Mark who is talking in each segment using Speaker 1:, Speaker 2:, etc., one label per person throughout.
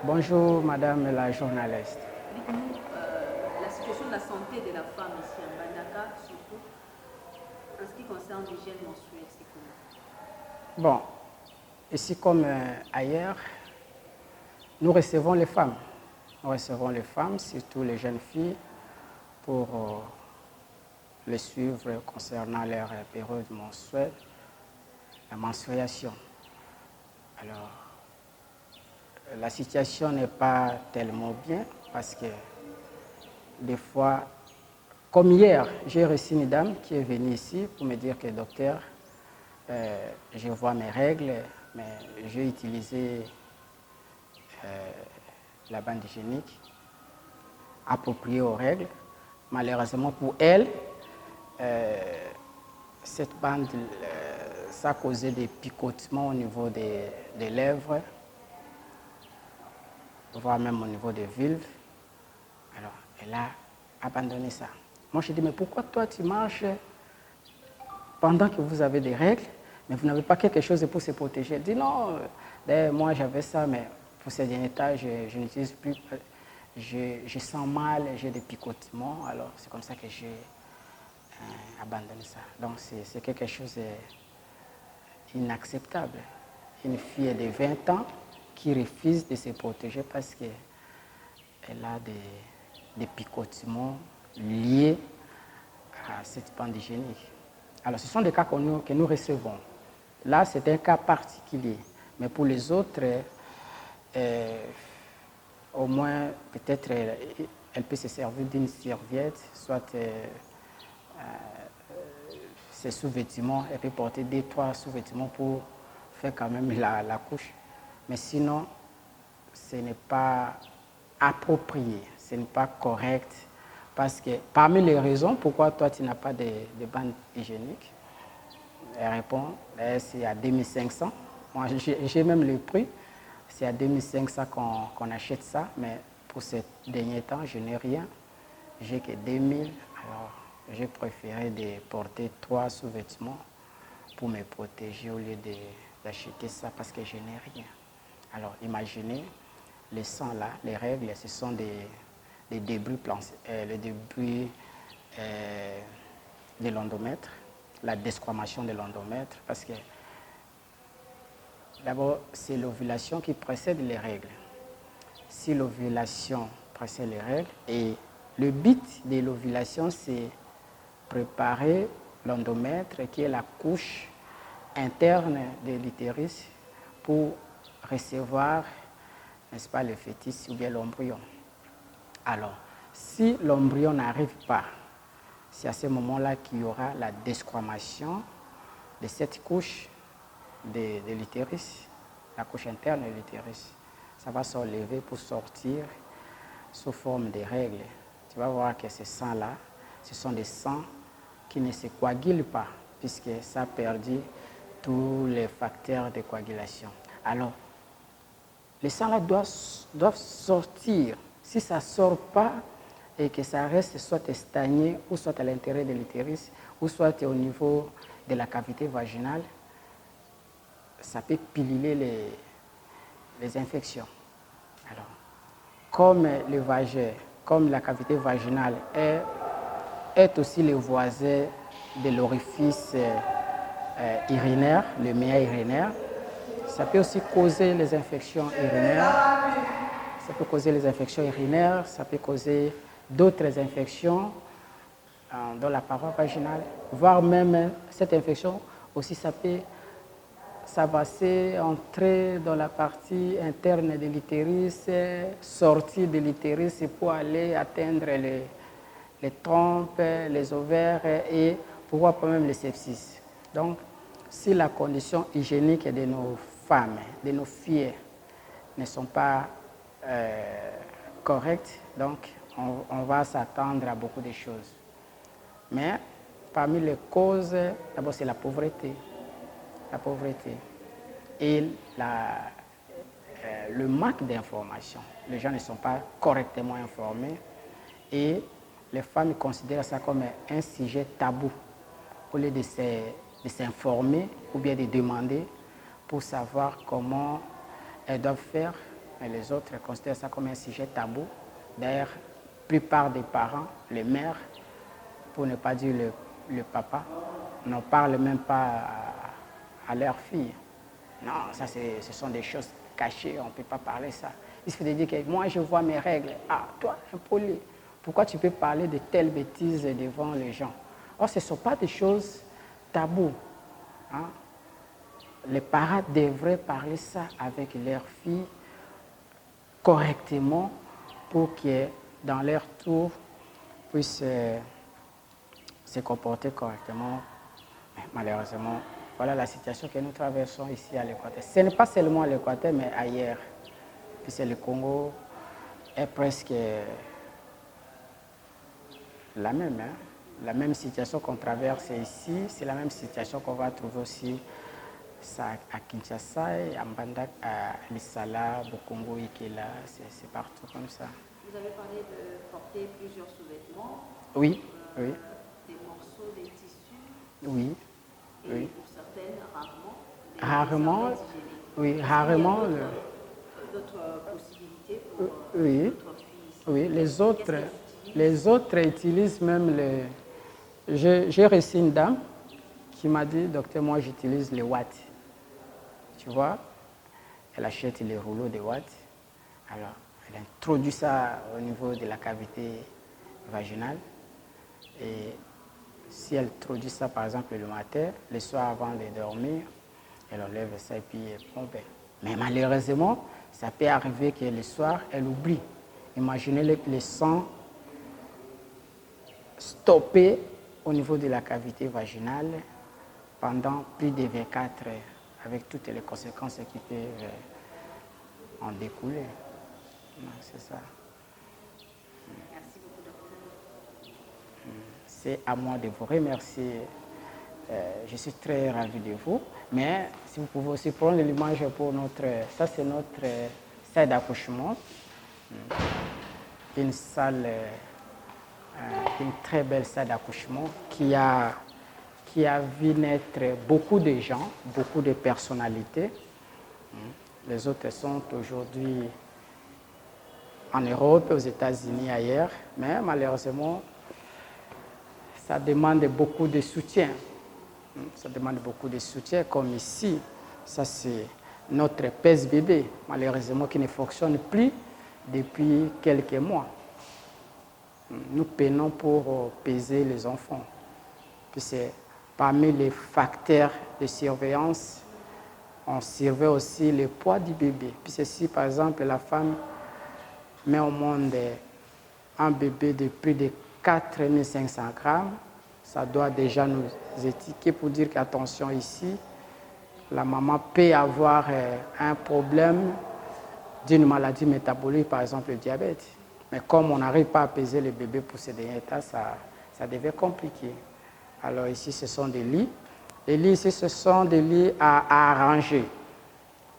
Speaker 1: Bonjour, madame la journaliste.
Speaker 2: Dites-nous la situation de la santé de la femme ici en Bandaka, surtout en ce qui concerne l'hygiène menstruelle, c'est comment?
Speaker 1: Bon, ici comme ailleurs, nous recevons les femmes. Nous recevons les femmes, surtout les jeunes filles, pour les suivre concernant leur période menstruelle, la menstruation. Alors, la situation n'est pas tellement bien parce que des fois, comme hier, j'ai reçu une dame qui est venue ici pour me dire que docteur, je vois mes règles, mais j'ai utilisé la bande hygiénique appropriée aux règles. Malheureusement pour elle, cette bande, ça a causé des picotements au niveau des lèvres, voire même au niveau des vulves. Alors, elle a abandonné ça. Moi, je dis, mais pourquoi toi, tu marches pendant que vous avez des règles, mais vous n'avez pas quelque chose pour se protéger? Elle dit, non, moi, j'avais ça, mais pour ces derniers temps, je n'utilise plus. Je sens mal, j'ai des picotements, alors c'est comme ça que j'ai abandonné ça. Donc, c'est quelque chose d'inacceptable. Une fille de 20 ans qui refuse de se protéger parce qu'elle a des picotements liés à cette bande hygiénique. Alors, ce sont des cas que nous recevons. Là, c'est un cas particulier. Mais pour les autres, au moins, peut-être, elle peut se servir d'une serviette, soit ses sous-vêtements. Elle peut porter 2-3 sous-vêtements pour faire quand même la couche. Mais sinon, ce n'est pas approprié, ce n'est pas correct. Parce que parmi les raisons pourquoi toi tu n'as pas de bande hygiénique, elle répond, c'est à 2500. Moi, j'ai même le prix. C'est à 2500 qu'on achète ça, mais pour ces derniers temps, je n'ai rien. J'ai que 2000. Alors, j'ai préféré de porter 3 sous-vêtements pour me protéger au lieu d'acheter ça parce que je n'ai rien. Alors, imaginez, les sangs là, les règles, ce sont des débris, les débris de l'endomètre, la desquamation de l'endomètre, parce que d'abord, c'est l'ovulation qui précède les règles. Si l'ovulation précède les règles, et le but de l'ovulation, c'est préparer l'endomètre, qui est la couche interne de l'utérus, pour recevoir, n'est-ce pas, le fœtus ou bien l'embryon. Alors, si l'embryon n'arrive pas, c'est à ce moment-là qu'il y aura la desquamation de cette couche de l'utérus, la couche interne de l'utérus. Ça va s'enlever pour sortir sous forme de règles. Tu vas voir que ces sangs-là, ce sont des sangs qui ne se coagulent pas, puisque ça a perdu tous les facteurs de coagulation. Alors, les sangs-là doivent sortir. Si ça ne sort pas et que ça reste soit stagné ou soit à l'intérieur de l'utérus ou soit au niveau de la cavité vaginale, ça peut piluler les infections. Alors, comme le vagin, comme la cavité vaginale est aussi le voisin de l'orifice urinaire, le méa urinaire, ça peut aussi causer les infections urinaires. Ça peut causer les infections urinaires, ça peut causer d'autres infections dans la paroi vaginale, voire même cette infection aussi, ça va entrer dans la partie interne de l'utérus, sortir de l'utérus pour aller atteindre les trompes, les ovaires et pourquoi pas même les sepsis. Donc, si la condition hygiénique de nos femmes, de nos filles, ne sont pas correctes, donc on va s'attendre à beaucoup de choses. Mais parmi les causes, d'abord c'est la pauvreté. La pauvreté et le manque d'information. Les gens ne sont pas correctement informés et les femmes considèrent ça comme un sujet tabou au lieu de s'informer ou bien de demander pour savoir comment elles doivent faire mais les autres considèrent ça comme un sujet tabou. D'ailleurs, la plupart des parents, les mères, pour ne pas dire le papa, n'en parlent même pas à leur fille. Non, ça ce sont des choses cachées, on ne peut pas parler ça. Il suffit de dire que moi je vois mes règles. Ah, toi, impoli, pourquoi tu peux parler de telles bêtises devant les gens? Or, ce ne sont pas des choses taboues. Hein? Les parents devraient parler ça avec leurs filles correctement pour que dans leur tour puissent se comporter correctement. Mais malheureusement, voilà la situation que nous traversons ici à l'Équateur. Ce n'est pas seulement à l'Équateur, mais ailleurs. Puisque le Congo est presque la même. Hein? La même situation qu'on traverse ici, c'est la même situation qu'on va trouver aussi à Kinshasa, à Mbandaka, à Lissala, Bokongo, Ikela, c'est partout comme ça.
Speaker 2: Vous avez parlé de porter plusieurs sous-vêtements.
Speaker 1: Oui, oui.
Speaker 2: Des morceaux, des tissus.
Speaker 1: Oui,
Speaker 2: et
Speaker 1: oui.
Speaker 2: Pour certaines, rarement.
Speaker 1: Rarement, oui, rarement.
Speaker 2: D'autres possibilités pour
Speaker 1: oui,
Speaker 2: votre fille.
Speaker 1: Oui, les autres utilisent même les... J'ai reçu une dame qui m'a dit, docteur, moi j'utilise les watts. Tu vois, elle achète les rouleaux de watts. Alors, elle introduit ça au niveau de la cavité vaginale. Et si elle introduit ça, par exemple, le matin, le soir avant de dormir, elle enlève ça et puis elle prend bain. Mais malheureusement, ça peut arriver que le soir, elle oublie. Imaginez le sang stoppé au niveau de la cavité vaginale pendant plus de 24 heures, avec toutes les conséquences qui peuvent en découler. C'est ça.
Speaker 2: Merci beaucoup, docteur.
Speaker 1: C'est à moi de vous remercier. Je suis très ravi de vous. Mais si vous pouvez aussi prendre l'image pour notre... Ça, c'est notre salle d'accouchement. Une salle, une très belle salle d'accouchement qui a vu naître beaucoup de gens, beaucoup de personnalités. Les autres sont aujourd'hui en Europe, aux États-Unis, ailleurs, mais malheureusement, ça demande beaucoup de soutien. Ça demande beaucoup de soutien, comme ici. Ça, c'est notre pèse-bébé, malheureusement, qui ne fonctionne plus depuis quelques mois. Nous peinons pour peser les enfants. Puis c'est parmi les facteurs de surveillance, on surveille aussi le poids du bébé. Puis si, par exemple, la femme met au monde un bébé de plus de 4500 grammes, ça doit déjà nous étiqueter pour dire qu'attention ici, la maman peut avoir un problème d'une maladie métabolique, par exemple le diabète. Mais comme on n'arrive pas à peser le bébé pour ce dernier état, ça devient compliqué. Alors ici, ce sont des lits. Les lits ici, ce sont des lits à arranger.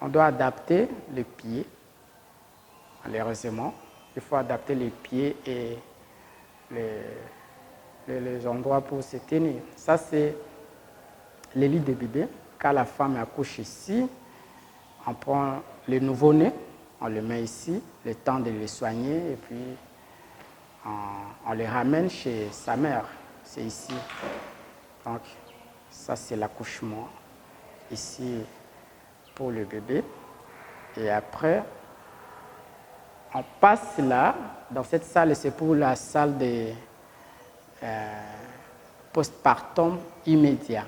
Speaker 1: On doit adapter les pieds, malheureusement. Il faut adapter les pieds et les endroits pour se tenir. Ça, c'est les lits de bébé. Quand la femme accouche ici, on prend le nouveau-né, on le met ici, le temps de le soigner, et puis on le ramène chez sa mère. C'est ici. Donc, ça, c'est l'accouchement ici pour le bébé. Et après, on passe là, dans cette salle, c'est pour la salle de postpartum immédiat.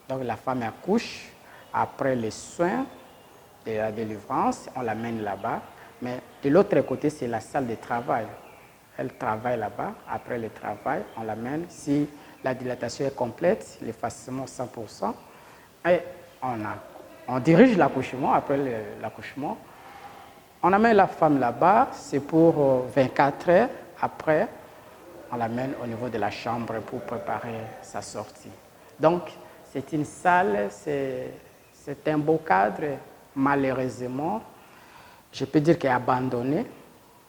Speaker 1: Donc la femme accouche, après les soins de la délivrance, on l'amène là-bas. Mais de l'autre côté, c'est la salle de travail. Elle travaille là-bas. Après le travail, on l'amène. Si la dilatation est complète, l'effacement 100%, et on dirige l'accouchement. Après l'accouchement, on amène la femme là-bas. C'est pour 24 heures. Après, on l'amène au niveau de la chambre pour préparer sa sortie. Donc, c'est une salle, c'est un beau cadre, malheureusement, je peux dire qu'il est abandonné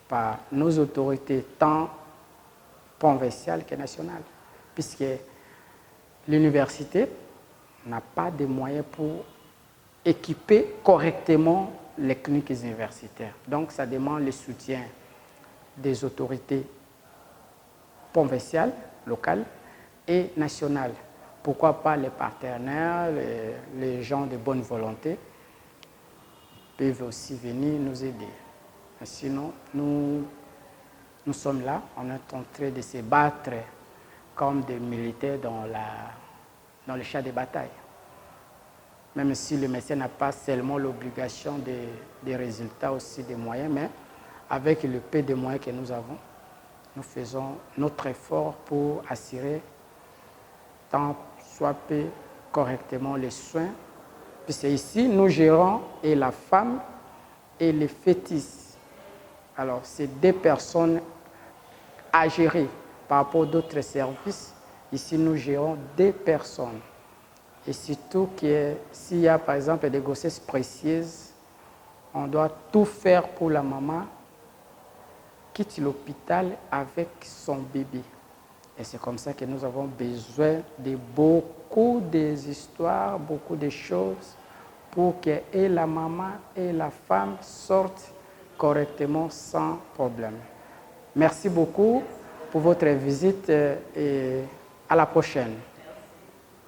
Speaker 1: par nos autorités, tant provinciales que nationales, puisque l'université n'a pas de moyens pour équiper correctement les cliniques universitaires. Donc, ça demande le soutien des autorités provinciales, locales et nationales. Pourquoi pas les partenaires, les gens de bonne volonté peuvent aussi venir nous aider. Sinon, nous sommes là, on est en train de se battre comme des militaires dans le champ de bataille. Même si le médecin n'a pas seulement l'obligation des résultats, aussi des moyens, mais avec le peu de moyens que nous avons, nous faisons notre effort pour assurer tant soit peu correctement les soins. Puisque ici, nous gérons et la femme et les fœtus. Alors, c'est deux personnes à gérer par rapport à d'autres services. Ici, nous gérons deux personnes. Et surtout que s'il y a par exemple des grossesses précieuses, on doit tout faire pour la maman quitte l'hôpital avec son bébé. Et c'est comme ça que nous avons besoin de beaucoup d'histoires, beaucoup de choses pour que et la maman et la femme sortent correctement sans problème. Merci beaucoup pour votre visite et à la prochaine.